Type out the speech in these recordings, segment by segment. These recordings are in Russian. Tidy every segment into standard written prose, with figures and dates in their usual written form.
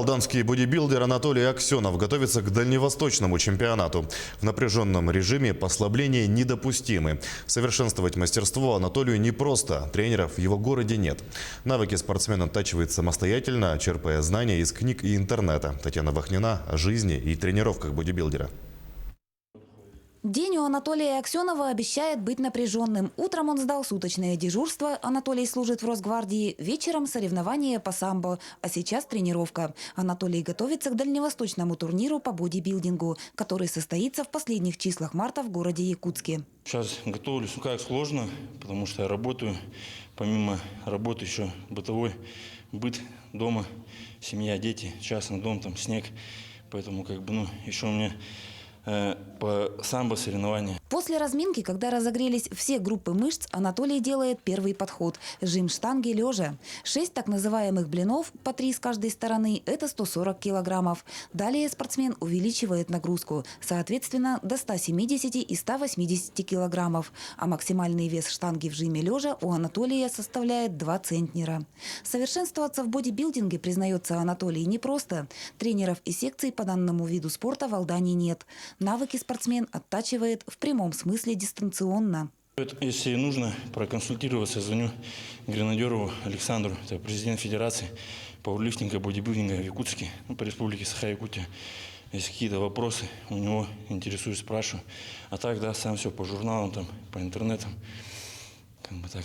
Алданский бодибилдер Анатолий Аксенов готовится к дальневосточному чемпионату. В напряженном режиме послабления недопустимы. Совершенствовать мастерство Анатолию непросто. Тренеров в его городе нет. Навыки спортсмен оттачивает самостоятельно, черпая знания из книг и интернета. Татьяна Вахнина о жизни и тренировках бодибилдера. День у Анатолия Аксенова обещает быть напряженным. Утром он сдал суточное дежурство, Анатолий служит в Росгвардии, вечером соревнования по самбо, а сейчас тренировка. Анатолий готовится к дальневосточному турниру по бодибилдингу, который состоится в последних числах марта в городе Якутске. Сейчас готовлюсь, как сложно, потому что я работаю, помимо работы еще бытовой быт дома, семья, дети, частный дом, там снег, поэтому еще у меня по самбо соревнования. После разминки, когда разогрелись все группы мышц, Анатолий делает первый подход – жим штанги лежа. 6 так называемых блинов, по 3 с каждой стороны – это 140 килограммов. Далее спортсмен увеличивает нагрузку, соответственно, до 170 и 180 килограммов. А максимальный вес штанги в жиме лежа у Анатолия составляет 2 центнера. Совершенствоваться в бодибилдинге, признается Анатолий, непросто. Тренеров и секций по данному виду спорта в Алдане нет. Навыки спортсмен оттачивает в прямом смысле дистанционно. Если нужно проконсультироваться, звоню Гренадерову Александру, это президент Федерации пауэрлифтинга, бодибилдинга в Якутске, по республике Саха-Якутия. Если какие-то вопросы у него интересуюсь, спрашиваю. А так, да, сам все по журналам, там, по интернетам, так.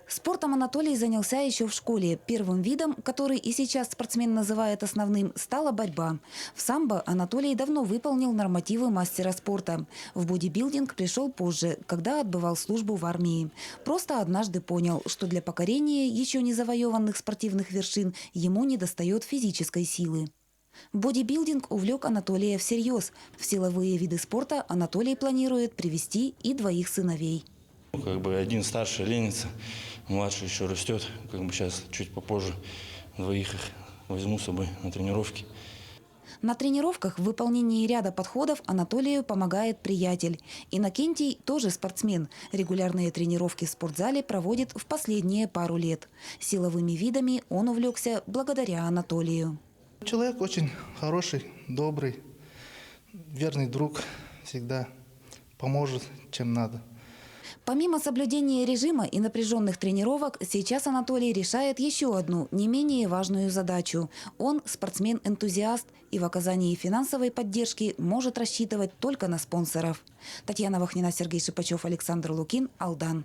Спортом Анатолий занялся еще в школе. Первым видом, который и сейчас спортсмен называет основным, стала борьба. В самбо Анатолий давно выполнил нормативы мастера спорта. В бодибилдинг пришел позже, когда отбывал службу в армии. Просто однажды понял, что для покорения еще не завоеванных спортивных вершин ему недостает физической силы. Бодибилдинг увлек Анатолия всерьез. В силовые виды спорта Анатолий планирует привести и 2 сыновей. Один старший ленится, младший еще растет. Сейчас чуть попозже 2 их возьму с собой на тренировки. На тренировках в выполнении ряда подходов Анатолию помогает приятель. Иннокентий тоже спортсмен. Регулярные тренировки в спортзале проводит в последние пару лет. Силовыми видами он увлекся благодаря Анатолию. Человек очень хороший, добрый, верный друг, всегда поможет, чем надо. Помимо соблюдения режима и напряженных тренировок, сейчас Анатолий решает еще одну, не менее важную задачу. Он спортсмен-энтузиаст и в оказании финансовой поддержки может рассчитывать только на спонсоров. Татьяна Вахнина, Сергей Шипачев, Александр Лукин, Алдан.